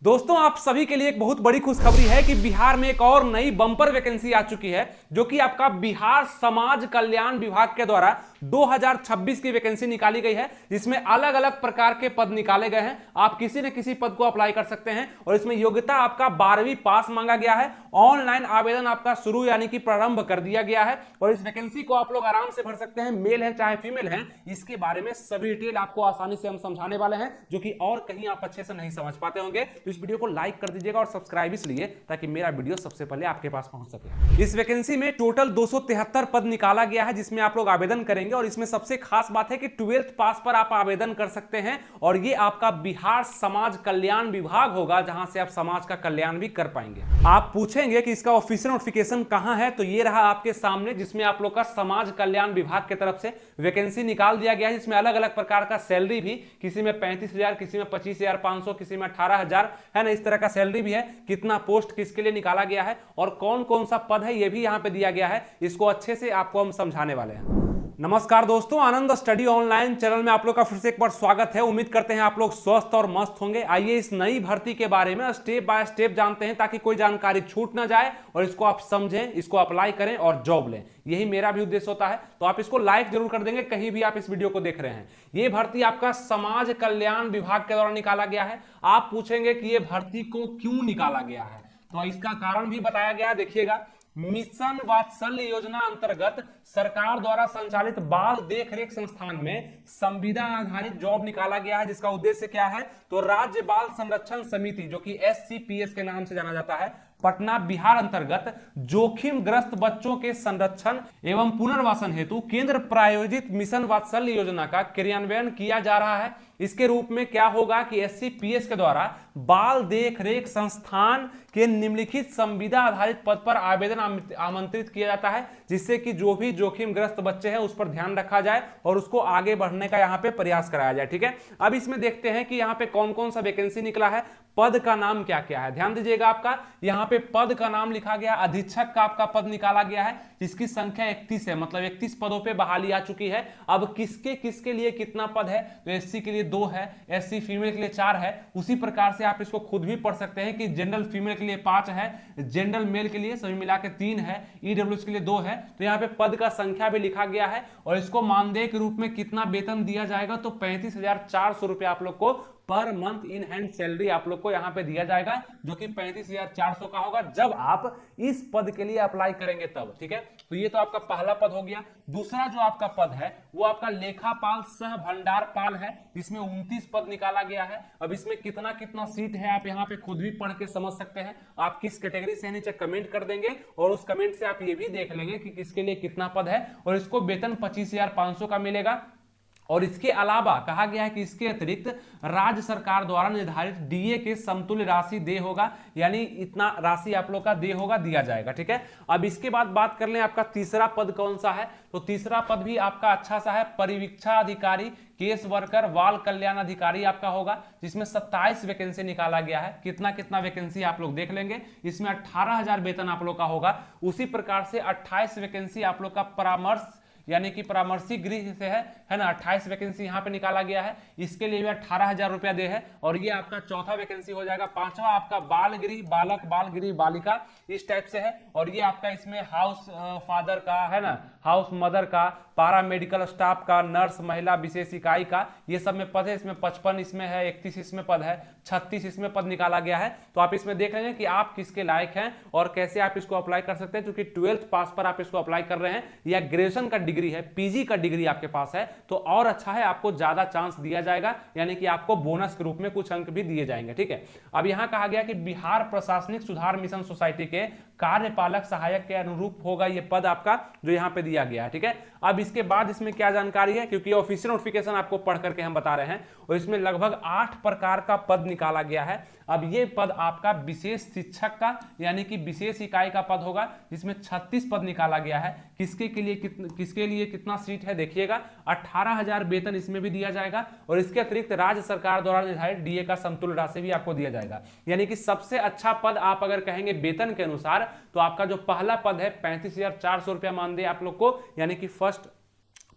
दोस्तों आप सभी के लिए एक बहुत बड़ी खुशखबरी है कि बिहार में एक और नई बम्पर वैकेंसी आ चुकी है, जो कि आपका बिहार समाज कल्याण विभाग के द्वारा 2026 की वैकेंसी निकाली गई है, जिसमें अलग अलग प्रकार के पद निकाले गए हैं। आप किसी न किसी पद को अप्लाई कर सकते हैं और इसमें योग्यता आपका 12वीं पास मांगा गया है। ऑनलाइन आवेदन आपका शुरू यानी कि प्रारंभ कर दिया गया है और इस वैकेंसी को आप लोग आराम से भर सकते हैं, मेल है चाहे फीमेल है। इसके बारे में सभी डिटेल आपको आसानी से हम समझाने वाले हैं, जो कि और कहीं आप अच्छे से नहीं समझ पाते होंगे। तो इस वीडियो को लाइक कर दीजिएगा और सब्सक्राइब इसलिए ताकि मेरा वीडियो सबसे पहले आपके पास पहुंच सके। इस वैकेंसी में टोटल 273 पद निकाला गया है, जिसमें आप लोग आवेदन करेंगे और इसमें सबसे खास बात है कि 12th पास पर आप आवेदन कर सकते हैं और ये आपका बिहार समाज कल्याण विभाग होगा, जहां से आप समाज का कल्याण भी कर पाएंगे। आप पूछेंगे कि इसका ऑफिशियल नोटिफिकेशन कहां है, तो ये रहा आपके सामने, जिसमें आप लोग का समाज कल्याण विभाग की तरफ से वैकेंसी निकाल दिया गया है, जिसमें अलग अलग प्रकार का सैलरी भी, किसी में 35,000, किसी में 25,500, किसी में 18,000 है ना, इस तरह का सैलरी भी है। कितना पोस्ट किसके लिए निकाला गया है और कौन कौन सा पद है ये भी यहां पे दिया गया है। इसको अच्छे से आपको हम समझाने वाले हैं। नमस्कार दोस्तों, आनंद स्टडी ऑनलाइन चैनल में आप लोग का फिर से एक बार स्वागत है। उम्मीद करते हैं आप लोग स्वस्थ और मस्त होंगे। आइए इस नई भर्ती के बारे में स्टेप बाय स्टेप जानते हैं, ताकि कोई जानकारी छूट ना जाए और इसको आप समझें, इसको अप्लाई करें और जॉब लें। यही मेरा भी उद्देश्य होता है। तो आप इसको लाइक जरूर कर देंगे कहीं भी आप इस वीडियो को देख रहे हैं। ये भर्ती आपका समाज कल्याण विभाग के द्वारा निकाला गया है। आप पूछेंगे कि ये भर्ती को क्यों निकाला गया है, तो इसका कारण भी बताया गया है। देखिएगा, मिशन वात्सल्य योजना अंतर्गत सरकार द्वारा संचालित बाल देखरेख संस्थान में संविदा आधारित जॉब निकाला गया है, जिसका उद्देश्य क्या है, तो राज्य बाल संरक्षण समिति, जो कि SCPS के नाम से जाना जाता है, पटना बिहार अंतर्गत जोखिम ग्रस्त बच्चों के संरक्षण एवं पुनर्वासन हेतु केंद्र प्रायोजित मिशन वात्सल्य योजना का क्रियान्वयन किया जा रहा है। इसके रूप में क्या होगा कि SCPS के द्वारा बाल देखरेख संस्थान के निम्नलिखित संविदा आधारित पद पर आवेदन आमंत्रित किया जाता है, जिससे कि जो भी जोखिम ग्रस्त बच्चे हैं उस पर ध्यान रखा जाए और उसको आगे बढ़ने का यहाँ पे प्रयास कराया जाए। ठीक है, अब इसमें देखते हैं कि यहाँ पे कौन कौन सा वैकेंसी निकला है, पद का नाम क्या क्या है। ध्यान दीजिएगा, आपका यहाँ पे पद का नाम लिखा गया, अधीक्षक का आपका पद निकाला गया है, जिसकी संख्या 31 है, मतलब 31 पदों पे बहाली आ चुकी है। अब किसके किसके लिए कितना पद है, तो SC के लिए 2 है, SC फीमेल के लिए 4 है। उसी प्रकार से आप इसको खुद भी पढ़ सकते हैं कि जनरल फीमेल के लिए 5 है, जनरल मेल के लिए सभी मिला के 3 है, EWS के लिए 2 है। तो यहाँ पे पद का संख्या भी लिखा गया है और इसको मानदेय के रूप में कितना वेतन दिया जाएगा, तो 35,400 रुपए आप लोग को per month in hand salary आप लोग को यहां पे दिया जाएगा, जो कि 35,400 का होगा जब आप इस पद के लिए अप्लाई करेंगे तब। ठीक है, तो ये तो आपका पहला पद हो गया। दूसरा जो आपका पद है वो आपका लेखापाल सह भंडारपाल है, इसमें 29 पद निकाला गया है। अब इसमें कितना कितना सीट है आप यहाँ पे खुद भी पढ़ के समझ सकते हैं। आप किस कैटेगरी से नीचे कमेंट कर देंगे और उस कमेंट से आप ये भी देख लेंगे कि किसके लिए कितना पद है, और इसको वेतन 25,500 का मिलेगा। और इसके अलावा कहा गया है कि इसके अतिरिक्त राज्य सरकार द्वारा निर्धारित DA के समतुल्य राशि दे होगा, यानी इतना राशि आप लोग का दे होगा, दिया जाएगा। ठीक है, अब इसके बाद बात कर लें आपका तीसरा पद कौन सा है, तो तीसरा पद भी आपका अच्छा सा है, परिवीक्षा अधिकारी, केस वर्कर, बाल कल्याण अधिकारी आपका होगा, जिसमें 27 वैकेंसी निकाला गया है। कितना कितना वैकेंसी आप लोग देख लेंगे, इसमें 18,000 वेतन आप लोग का होगा। उसी प्रकार से 28 वैकेंसी आप लोग का परामर्श यानी कि परामर्शी गृह से है ना, 28 वैकेंसी यहाँ पे निकाला गया है, इसके लिए भी 18,000 रुपया दे है। और ये आपका चौथा वैकेंसी हो जाएगा। पांचवा आपका बाल गृह बालक, बाल गृह बालिका, इस टाइप से है। और ये आपका इसमें हाउस फादर का है ना, हाउस मदर का, पारा मेडिकल स्टाफ का, नर्स महिला विशेष इकाई का, ये सब में पद है। इसमें 55 इसमें है, 31 इसमें पद है, 36 इसमें पद निकाला गया है। तो आप इसमें देख लेंगे कि आप किसके लायक हैं और कैसे आप इसको अप्लाई कर सकते हैं, क्योंकि 12th पास पर आप इसको अप्लाई कर रहे हैं या ग्रेजुएशन का डिग्री है, PG का डिग्री आपके पास है, तो और अच्छा है, आपको ज्यादा चांस दिया जाएगा, यानी कि आपको बोनस के रूप में कुछ अंक भी दिए जाएंगे। ठीक है, अब यहां कहा गया कि बिहार प्रशासनिक सुधार मिशन सोसाइटी के कार्यपालक सहायक के अनुरूप होगा ये पद आपका, जो यहां पे दिया गया है। ठीक है, अब इसके बाद इसमें क्या जानकारी है, क्योंकि ऑफिशियल नोटिफिकेशन आपको पढ़ करके हम बता रहे हैं, और इसमें लगभग 8 प्रकार का पद निकाला गया है। अब ये पद आपका विशेष शिक्षक का यानी कि विशेष इकाई का पद होगा, जिसमें 36 पद निकाला गया है। किसके लिए कितना सीट है देखिएगा, 18,000 वेतन इसमें भी दिया जाएगा, और इसके अतिरिक्त राज्य सरकार द्वारा निर्धारित DA का समतुल्य राशि भी आपको दिया जाएगा। यानी कि सबसे अच्छा पद आप अगर कहेंगे वेतन के अनुसार, तो आपका जो पहला पद है 35,400 रुपया मानदेय आप लोग को, यानी कि फर्स्ट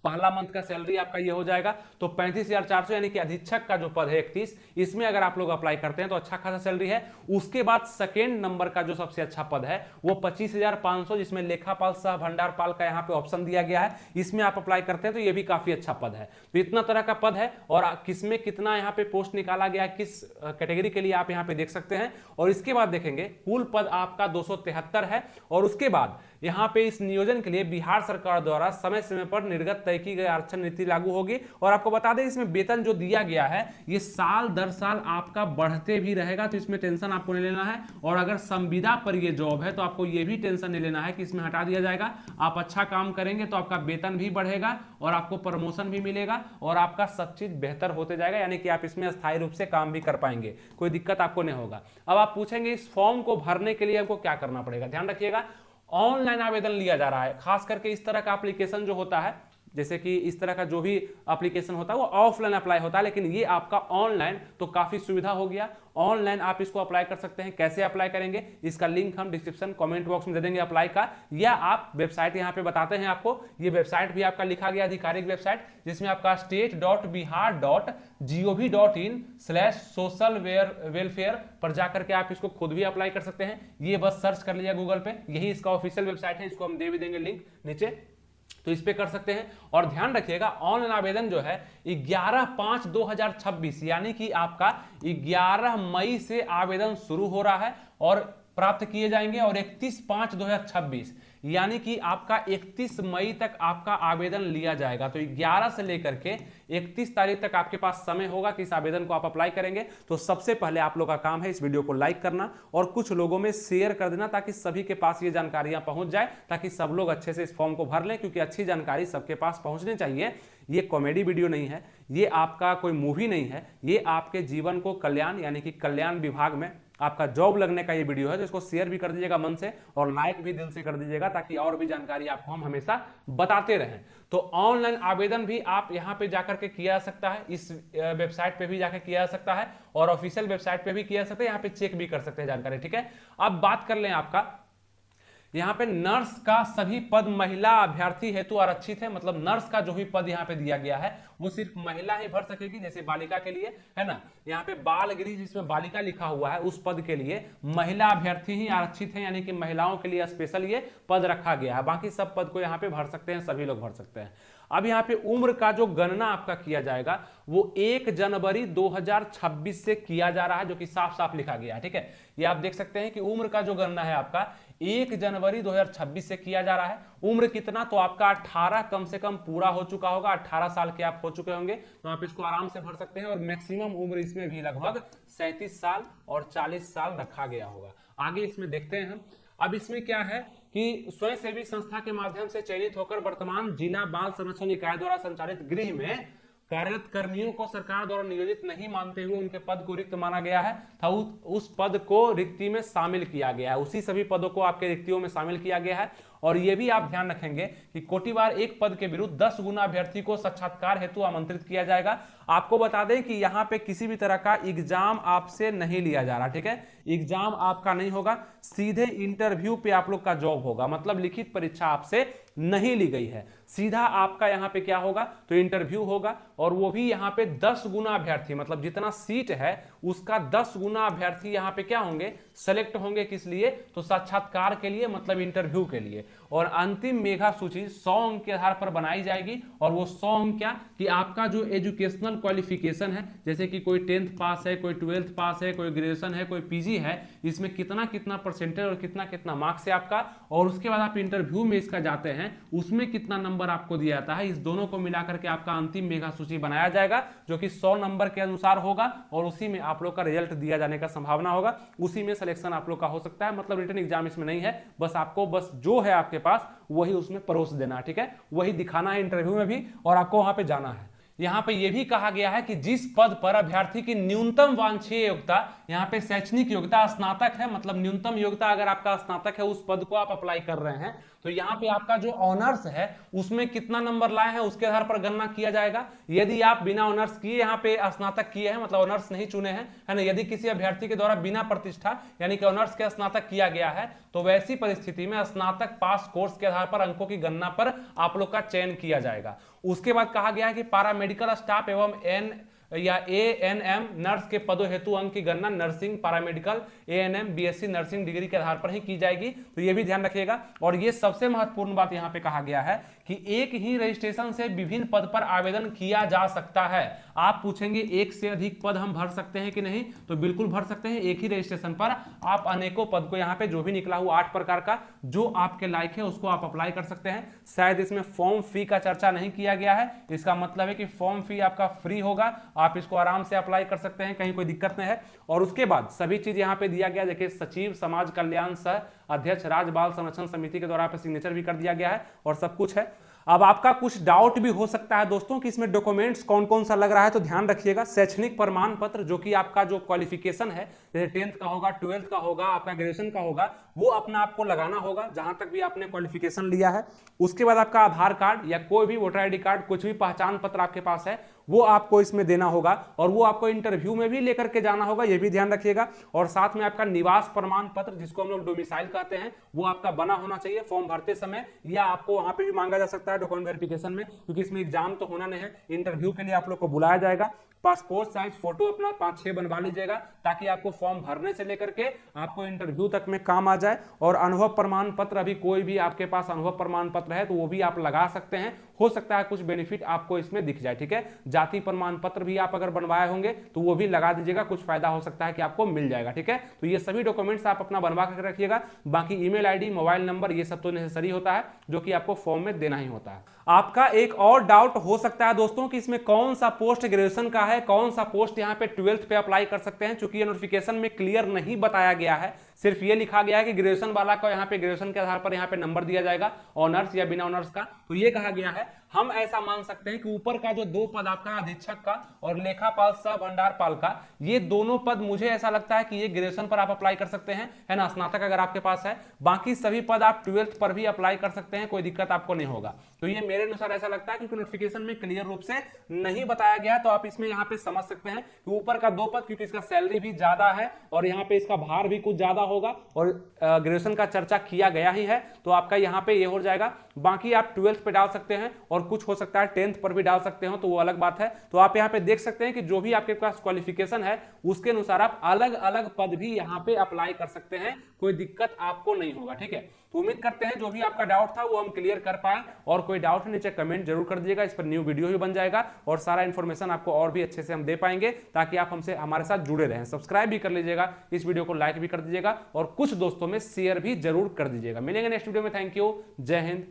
पहला मंथ का सैलरी आपका ये हो जाएगा। तो 35,400 यानी कि अधीक्षक का जो पद है 31, इसमें अगर आप लोग अप्लाई करते हैं तो अच्छा खासा सैलरी है। उसके बाद सेकेंड नंबर का जो सबसे अच्छा पद है वो 25,500, जिसमें लेखापाल सह भंडारपाल का यहाँ पे ऑप्शन दिया गया है, इसमें आप अप्लाई करते हैं तो ये भी काफी अच्छा पद है। तो इतना तरह का पद है और किसमें कितना यहाँ पे पोस्ट निकाला गया है, किस कैटेगरी के लिए, आप यहाँ पे देख सकते हैं। और इसके बाद देखेंगे कुल पद आपका 273 है। और उसके बाद यहाँ पे इस नियोजन के लिए बिहार सरकार द्वारा समय समय पर निर्गत तय की गई आरक्षण नीति लागू होगी। और आपको बता दें इसमें वेतन जो दिया गया है ये साल दर साल आपका बढ़ते भी रहेगा, तो इसमें टेंशन आपको नहीं लेना है। और अगर संविदा पर ये जॉब है तो आपको ये भी टेंशन नहीं लेना है कि इसमें हटा दिया जाएगा। आप अच्छा काम करेंगे तो आपका वेतन भी बढ़ेगा और आपको प्रमोशन भी मिलेगा और आपका सब चीज बेहतर होते जाएगा, यानी कि आप इसमें स्थायी रूप से काम भी कर पाएंगे, कोई दिक्कत आपको नहीं होगा। अब आप पूछेंगे इस फॉर्म को भरने के लिए हमको क्या करना पड़ेगा। ध्यान रखिएगा ऑनलाइन आवेदन लिया जा रहा है, खास करके इस तरह का एप्लीकेशन जो होता है, जैसे कि इस तरह का जो भी एप्लीकेशन होता है वो ऑफलाइन अप्लाई होता है, लेकिन ये आपका ऑनलाइन, तो काफी सुविधा हो गया। ऑनलाइन आप इसको अप्लाई कर सकते हैं। कैसे अप्लाई करेंगे इसका लिंक हम डिस्क्रिप्शन कमेंट बॉक्स में दे देंगे अप्लाई का, या आप वेबसाइट यहाँ पे बताते हैं आपको। ये वेबसाइट भी आपका लिखा गया आधिकारिक वेबसाइट, जिसमें आपका state.bihar.gov.in/social welfare पर जाकर के आप इसको खुद भी अप्लाई कर सकते हैं। ये बस सर्च कर लिया गूगल पे, यही इसका ऑफिशियल वेबसाइट है, इसको हम दे भी देंगे लिंक नीचे, तो इस पे कर सकते हैं। और ध्यान रखिएगा ऑनलाइन आवेदन जो है 11/5/2026 यानी कि आपका 11 मई से आवेदन शुरू हो रहा है और प्राप्त किए जाएंगे, और 31/5/2026 यानी कि आपका 31 मई तक आपका आवेदन लिया जाएगा। तो 11 से लेकर के 31 तारीख तक आपके पास समय होगा कि इस आवेदन को आप अप्लाई करेंगे। तो सबसे पहले आप लोग का काम है इस वीडियो को लाइक करना और कुछ लोगों में शेयर कर देना, ताकि सभी के पास ये जानकारियां पहुंच जाए, ताकि सब लोग अच्छे से इस फॉर्म को भर लें, क्योंकि अच्छी जानकारी सबके पास पहुंचनी चाहिए। ये कॉमेडी वीडियो नहीं है, ये आपका कोई मूवी नहीं है, ये आपके जीवन को कल्याण यानी कि कल्याण विभाग में आपका जॉब लगने का ये वीडियो है। तो इसको शेयर भी कर दीजिएगा मन से और लाइक भी दिल से कर दीजिएगा, ताकि और भी जानकारी आपको हम हमेशा बताते रहें। तो ऑनलाइन आवेदन भी आप यहाँ पे जाकर के किया जा सकता है, इस वेबसाइट पे भी जाकर किया जा सकता है और ऑफिशियल वेबसाइट पे भी किया जा सकता है, यहाँ पे चेक भी कर सकते हैं जानकारी। ठीक है, अब बात कर लें आपका यहाँ पे नर्स का सभी पद महिला अभ्यर्थी हेतु आरक्षित है। मतलब नर्स का जो भी पद यहाँ पे दिया गया है वो सिर्फ महिला ही भर सकेगी, जैसे बालिका के लिए है ना, यहाँ पे बाल गृह जिसमें बालिका लिखा हुआ है उस पद के लिए महिला अभ्यर्थी ही आरक्षित है, यानी कि महिलाओं के लिए स्पेशल ये पद रखा गया है। बाकी सब पद को यहाँ पे भर सकते हैं, सभी लोग भर सकते हैं। अब यहाँ पे उम्र का जो गणना आपका किया जाएगा वो 1 जनवरी 2026 से किया जा रहा है, जो कि साफ साफ लिखा गया है। ठीक है, ये आप देख सकते हैं कि उम्र का जो गणना है आपका 1 जनवरी 2026 से किया जा रहा है। उम्र कितना, तो आपका 18 कम से कम पूरा हो चुका होगा, 18 साल के आप हो चुके होंगे, तो आप इसको आराम से भर सकते हैं। और मैक्सिमम उम्र इसमें भी लगभग 37 साल और 40 साल रखा गया होगा। आगे इसमें देखते हैं हम। अब इसमें क्या है कि स्वयंसेवी संस्था के माध्यम से चयनित होकर वर्तमान जिला बाल संरक्षण इकाई द्वारा संचालित गृह में कार्यरत कर्मियों को सरकार द्वारा नियोजित नहीं मानते हुए उनके पद को रिक्त माना गया है था, उस पद को रिक्ति में शामिल किया गया है। उसी सभी पदों को आपके रिक्तियों में शामिल किया गया है। और यह भी आप ध्यान रखेंगे कि कोटिवार एक पद के विरुद्ध 10 गुना अभ्यर्थी को साक्षात्कार हेतु आमंत्रित किया जाएगा। आपको बता दें कि यहाँ पे किसी भी तरह का एग्जाम आपसे नहीं लिया जा रहा। ठीक है, एग्जाम आपका नहीं होगा, सीधे इंटरव्यू पे आप लोग का जॉब होगा। मतलब लिखित परीक्षा आपसे नहीं ली गई है, सीधा आपका यहाँ पे क्या होगा, तो इंटरव्यू होगा। और वो भी यहाँ पे 10 गुना अभ्यर्थी, मतलब जितना सीट है उसका 10 गुना अभ्यर्थी यहाँ पे क्या होंगे, सेलेक्ट होंगे। किस लिए, तो साक्षात्कार के लिए, मतलब इंटरव्यू के लिए। और अंतिम मेधा सूची 100 अंक के आधार पर बनाई जाएगी। और वो 100 अंक क्या, कि आपका जो एजुकेशनल क्वालिफिकेशन है, जैसे कि कोई 10th पास है, कोई 12th पास है, कोई ग्रेजुएशन है, कोई पीजी है, इसमें कितना कितना परसेंटेज और कितना कितना मार्क्स है आपका, और उसके बाद आप इंटरव्यू में इसका जाते हैं उसमें कितना नंबर आपको दिया जाता है, इस दोनों को मिलाकर के आपका अंतिम मेधा सूची बनाया जाएगा, जो कि 100 नंबर के अनुसार होगा। और उसी में आप लोग का रिजल्ट दिया जाने का संभावना होगा, उसी में सिलेक्शन आप लोग का हो सकता है। मतलब रिटन एग्जाम इसमें नहीं है, बस आपको बस जो है आपके पास वही उसमें परोस देना है। ठीक है, वही दिखाना है इंटरव्यू में भी, और आपको वहां पे जाना है। यहाँ पे यह भी कहा गया है कि जिस पद पर अभ्यर्थी की न्यूनतम वांछनीय योग्यता, यहाँ पे शैक्षणिक योग्यता स्नातक है, मतलब न्यूनतम योग्यता अगर आपका स्नातक है उस पद को आप अप्लाई कर रहे हैं, तो यहाँ पे आपका जो ऑनर्स है उसमें कितना नंबर लाए हैं उसके आधार पर गणना किया जाएगा। यदि आप बिना ऑनर्स किए यहाँ पे स्नातक किए हैं, मतलब ऑनर्स नहीं चुने हैं, है ना, यदि किसी अभ्यर्थी के द्वारा बिना प्रतिष्ठा यानी कि ऑनर्स के स्नातक किया गया है, तो वैसी परिस्थिति में स्नातक पास कोर्स के आधार पर अंकों की गणना पर आप लोग का चयन किया जाएगा। उसके बाद कहा गया है कि पैरामेडिकल स्टाफ एवं ANM नर्स के पदों हेतु अंक की गणना nursing, paramedical, ANM, BSc nursing degree के आधार पर ही की जाएगी। तो ये भी ध्यान रखिएगा। और ये सबसे महत्वपूर्ण बात यहाँ पे कहा गया है कि एक ही रजिस्ट्रेशन से विभिन्न पद पर आवेदन किया जा सकता है। आप पूछेंगे एक से अधिक पद हम भर सकते हैं कि नहीं, तो बिल्कुल भर सकते हैं। एक ही रजिस्ट्रेशन पर आप अनेकों पद को यहाँ पे जो भी निकला हुआ 8 प्रकार का जो आपके लायक है उसको आप अप्लाई कर सकते हैं। शायद इसमें फॉर्म फी का चर्चा नहीं किया गया है, इसका मतलब है कि फॉर्म फी आपका फ्री होगा, आप इसको आराम से अप्लाई कर सकते हैं, कहीं कोई दिक्कत नहीं है। और उसके बाद सभी चीज यहाँ पे दिया गया, देखिए सचिव समाज कल्याण सह अध्यक्ष राज्य बाल संरक्षण समिति के द्वारा पे सिग्नेचर भी कर दिया गया है और सब कुछ है। अब आपका कुछ डाउट भी हो सकता है दोस्तों कि इसमें डॉक्यूमेंट्स कौन कौन सा लग रहा है, तो ध्यान रखिएगा। शैक्षणिक प्रमाण पत्र जो कि आपका जो क्वालिफिकेशन है, जैसे 10th का होगा, 12th का होगा, आपका ग्रेजुएशन का होगा, वो अपना आपको लगाना होगा जहां तक भी आपने क्वालिफिकेशन लिया है। उसके बाद आपका आधार कार्ड या कोई भी वोटर ID कार्ड, कुछ भी पहचान पत्र आपके पास है वो आपको इसमें देना होगा और वो आपको इंटरव्यू में भी लेकर के जाना होगा, ये भी ध्यान रखिएगा। और साथ में आपका निवास प्रमाण पत्र जिसको हम लोग डोमिसाइल कहते हैं वो आपका बना होना चाहिए फॉर्म भरते समय, या आपको वहां पे भी मांगा जा सकता है डॉक्यूमेंट वेरिफिकेशन में, क्योंकि इसमें एग्जाम तो होना नहीं है, इंटरव्यू के लिए आप लोग को बुलाया जाएगा। पासपोर्ट साइज फोटो अपना 5-6 बनवा लीजिएगा ताकि आपको फॉर्म भरने से लेकर के आपको इंटरव्यू तक में काम आ जाए। और अनुभव प्रमाण पत्र, अभी कोई भी आपके पास अनुभव प्रमाण पत्र है तो वो भी आप लगा सकते हैं, हो सकता है कुछ बेनिफिट आपको इसमें दिख जाए, ठीक है। जाति प्रमाण पत्र भी आप अगर बनवाए होंगे तो वो भी लगा दीजिएगा, कुछ फायदा हो सकता है कि आपको मिल जाएगा, ठीक है। तो ये सभी डॉक्यूमेंट्स आप अपना बनवा कर रखिएगा। बाकी ईमेल ID, मोबाइल नंबर, ये सब तो नेसेसरी होता है जो कि आपको फॉर्म में देना ही होता है। आपका एक और डाउट हो सकता है दोस्तों कि इसमें कौन सा पोस्ट ग्रेजुएशन का है, कौन सा पोस्ट यहाँ पे 12th पे अप्लाई कर सकते हैं। चूंकि ये नोटिफिकेशन में क्लियर नहीं बताया गया है, सिर्फ ये लिखा गया है कि ग्रेजुएशन वाला को यहाँ पे ग्रेजुएशन के आधार पर यहाँ पे नंबर दिया जाएगा, ऑनर्स या बिना ऑनर्स का। तो ये कहा गया है, हम ऐसा मान सकते हैं कि ऊपर का जो 2 पद आपका अधीक्षक का और लेखापाल सह भंडारपाल का, ये दोनों पद मुझे ऐसा लगता है कि ये ग्रेजुएशन पर आप अप्लाई कर सकते हैं, है ना, स्नातक अगर आपके पास है। बाकी सभी पद आप 12th पर भी अप्लाई कर सकते हैं, कोई दिक्कत आपको नहीं होगा। तो ये मेरे अनुसार ऐसा लगता है क्योंकि नोटिफिकेशन में क्लियर रूप से नहीं बताया गया, तो आप इसमें यहाँ पे समझ सकते हैं कि ऊपर का 2 पद क्योंकि इसका सैलरी भी ज्यादा है और यहाँ पे इसका भार भी कुछ ज्यादा होगा और ग्रेजुएशन का चर्चा किया गया ही है, तो आपका यहाँ पे ये हो जाएगा। बाकी आप 12th पे डाल सकते हैं और कुछ हो सकता है 10th पर भी डाल सकते हो, तो वो अलग बात है। तो आप यहाँ पे देख सकते हैं कि जो भी आपके पास क्वालिफिकेशन है उसके अनुसार आप अलग अलग पद भी यहाँ पे अप्लाई कर सकते हैं, कोई दिक्कत आपको नहीं होगा, ठीक है। तो उम्मीद करते हैं जो भी आपका डाउट था वो हम क्लियर कर पाए, और कोई डाउट है नीचे कमेंट जरूर कर दीजिएगा, इस पर न्यू वीडियो भी बन जाएगा और सारा इन्फॉर्मेशन आपको और भी अच्छे से हम दे पाएंगे ताकि आप हमसे हमारे साथ जुड़े रहें। सब्सक्राइब भी कर लीजिएगा, इस वीडियो को लाइक भी कर दीजिएगा और कुछ दोस्तों में शेयर भी जरूर कर दीजिएगा। मिलेंगे नेक्स्ट वीडियो में। थैंक यू, जय हिंद।